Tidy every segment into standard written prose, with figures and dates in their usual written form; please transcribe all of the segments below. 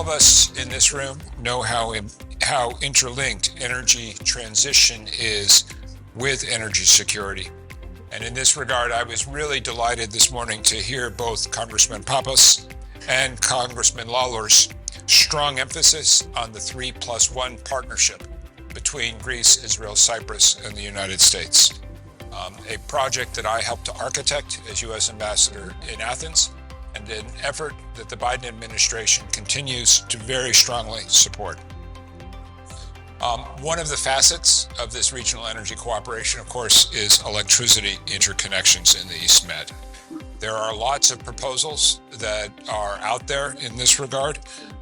of us in this room know how interlinked energy transition is with energy security. And in this regard, I was really delighted this morning to hear both Congressman Pappas and Congressman Lawler's strong emphasis on the 3+1 partnership between Greece, Israel, Cyprus, and the United States. A project that I helped to architect as U.S. Ambassador in Athens, and an effort that the Biden administration continues to very strongly support. One of the facets of this regional energy cooperation, of course, is electricity interconnections in the East Med. There are lots of proposals that are out there in this regard,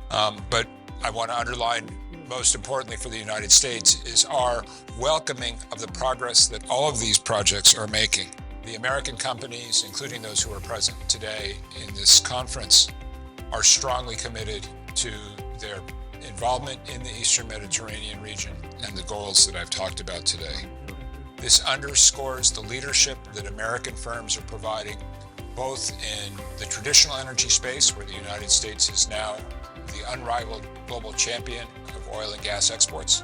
but I want to underline, most importantly for the United States, is our welcoming of the progress that all of these projects are making. The American companies, including those who are present today in this conference, are strongly committed to their involvement in the Eastern Mediterranean region and the goals that I've talked about today. This underscores the leadership that American firms are providing, both in the traditional energy space, where the United States is now the unrivaled global champion of oil and gas exports,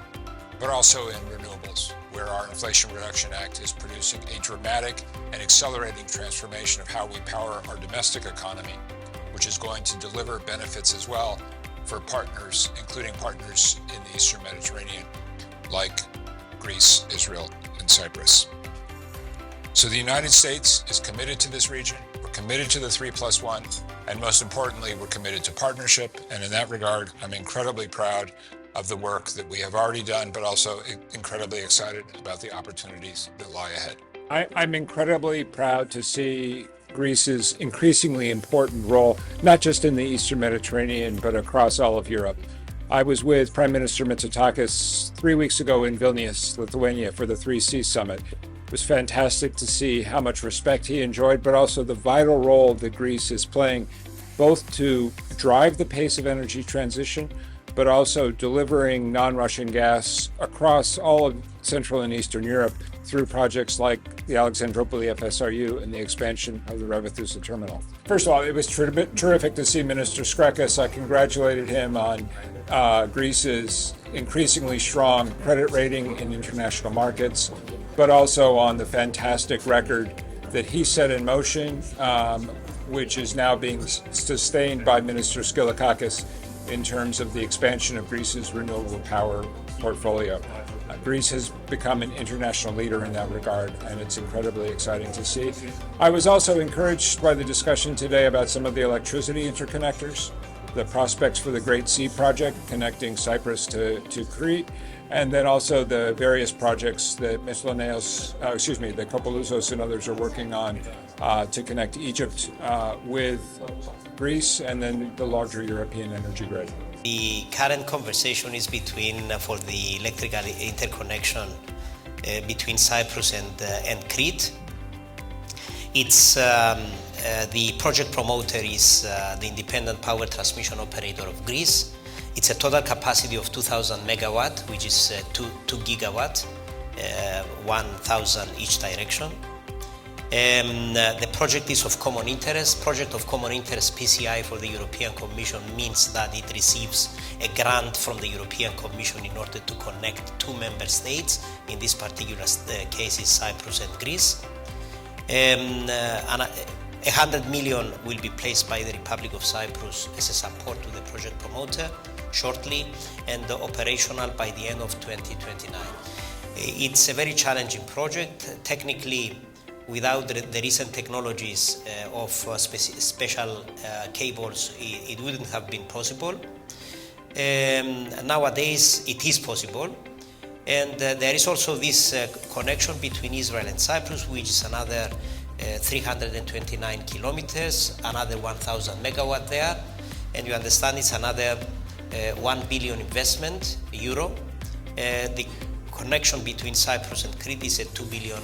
but also in renewables, where our Inflation Reduction Act is producing a dramatic and accelerating transformation of how we power our domestic economy, which is going to deliver benefits as well for partners, including partners in the Eastern Mediterranean, like Greece, Israel, and Cyprus. So the United States is committed to this region. We're committed to the 3+1, and most importantly, we're committed to partnership. And in that regard, I'm incredibly proud of the work that we have already done, but also incredibly excited about the opportunities that lie ahead. I'm incredibly proud to see Greece's increasingly important role, not just in the Eastern Mediterranean, but across all of Europe. I was with Prime Minister Mitsotakis 3 weeks ago in Vilnius, Lithuania, for the 3C Summit. It was fantastic to see how much respect he enjoyed, but also the vital role that Greece is playing, both to drive the pace of energy transition, but also delivering non-Russian gas across all of Central and Eastern Europe through projects like the Alexandroupoli FSRU and the expansion of the Revithoussa terminal. First of all, it was terrific to see Minister Skrekis. I congratulated him on Greece's increasingly strong credit rating in international markets, but also on the fantastic record that he set in motion, which is now being sustained by Minister Skylakakis in terms of the expansion of Greece's renewable power portfolio. Greece has become an international leader in that regard, and it's incredibly exciting to see. I was also encouraged by the discussion today about some of the electricity interconnectors, the prospects for the Great Sea project connecting Cyprus to Crete, and then also the various projects that the Kopoulizos and others are working on to connect Egypt with Greece and then the larger European energy grid. The current conversation is for the electrical interconnection between Cyprus and Crete. It's the project promoter is the Independent Power Transmission Operator of Greece. It's a total capacity of 2,000 megawatt, which is 2 gigawatt, 1,000 each direction. The project is of common interest. Project of common interest, PCI, for the European Commission means that it receives a grant from the European Commission in order to connect two member states. In this particular case is Cyprus and Greece. 100 million will be placed by the Republic of Cyprus as a support to the project promoter shortly, and operational by the end of 2029. It's a very challenging project. Technically, without the recent technologies of special cables, it wouldn't have been possible. Nowadays, it is possible. And there is also this connection between Israel and Cyprus, which is another 329 kilometers, another 1,000 megawatt there. And you understand it's another 1 billion investment, euro. The connection between Cyprus and Crete is a 2 billion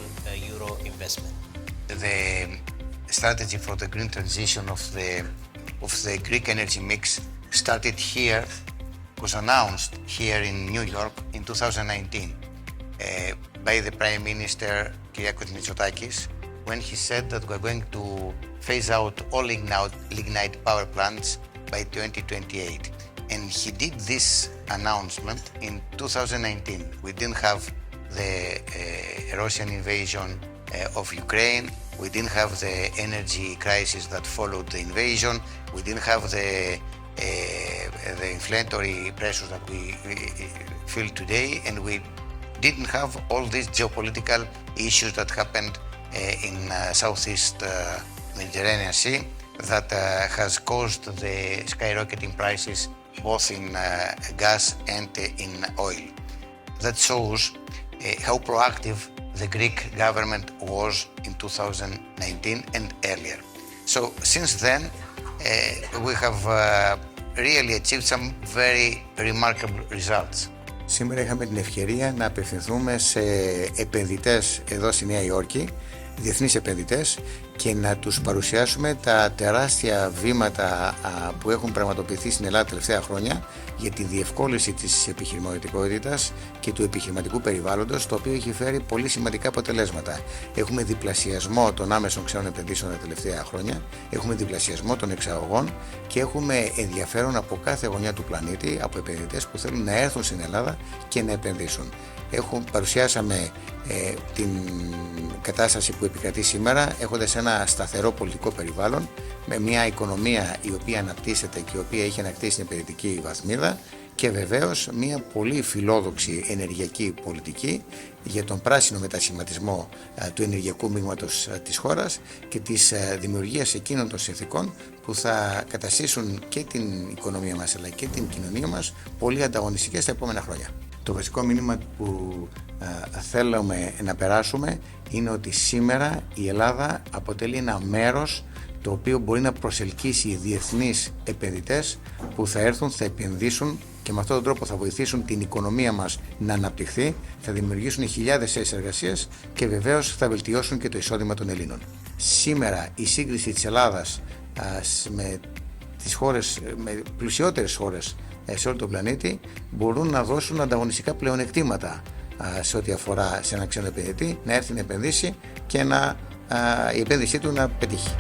euro investment. The strategy for the green transition of the Greek energy mix started here, was announced here in New York in 2019 by the Prime Minister Kyriakos Mitsotakis, when he said that we're going to phase out all lignite power plants by 2028. And he did this announcement in 2019. We didn't have the Russian invasion of Ukraine. We didn't have the energy crisis that followed the invasion. We didn't have the inflationary pressures that we feel today, and we didn't have all these geopolitical issues that happened in Southeast Mediterranean Sea that has caused the skyrocketing prices both in gas and in oil. That shows how proactive the Greek government was in 2019 and earlier. So since then, we have really achieved some very remarkable results. Σήμερα είχαμε την ευκαιρία να απευθυνθούμε σε επενδυτές εδώ στη Νέα Υόρκη, διεθνείς επενδυτές, και να τους παρουσιάσουμε τα τεράστια βήματα που έχουν πραγματοποιηθεί στην Ελλάδα τα τελευταία χρόνια για τη διευκόλυνση της επιχειρηματικότητας και του επιχειρηματικού περιβάλλοντος, το οποίο έχει φέρει πολύ σημαντικά αποτελέσματα. Έχουμε διπλασιασμό των άμεσων ξένων επενδύσεων τα τελευταία χρόνια, έχουμε διπλασιασμό των εξαγωγών και έχουμε ενδιαφέρον από κάθε γωνιά του πλανήτη, από επενδυτές που θέλουν να έρθουν στην Ελλάδα και να επενδύσουν. Παρουσιάσαμε την κατάσταση που επικρατεί σήμερα, έχοντας ένα σταθερό πολιτικό περιβάλλον με μια οικονομία η οποία αναπτύσσεται και η οποία έχει ανακτήσει την επενδυτική βαθμίδα και βεβαίως μια πολύ φιλόδοξη ενεργειακή πολιτική για τον πράσινο μετασχηματισμό του ενεργειακού μείγματος της χώρας και της δημιουργίας εκείνων των συνθηκών που θα καταστήσουν και την οικονομία μας αλλά και την κοινωνία μας πολύ ανταγωνιστικές τα επόμενα χρόνια. Το βασικό μήνυμα που θέλουμε να περάσουμε είναι ότι σήμερα η Ελλάδα αποτελεί ένα μέρος το οποίο μπορεί να προσελκύσει διεθνείς επενδυτές που θα έρθουν, θα επενδύσουν και με αυτόν τον τρόπο θα βοηθήσουν την οικονομία μας να αναπτυχθεί, θα δημιουργήσουν χιλιάδες θέσεις εργασίας και βεβαίως θα βελτιώσουν και το εισόδημα των Ελλήνων. Σήμερα η σύγκριση της Ελλάδας με τις χώρες, με πλουσιότερες χώρες σε όλο τον πλανήτη μπορούν να δώσουν ανταγωνιστικά πλεονεκτήματα σε ό,τι αφορά σε ένα ξένο επενδυτή να έρθει να επενδύσει και η επένδυσή του να πετύχει.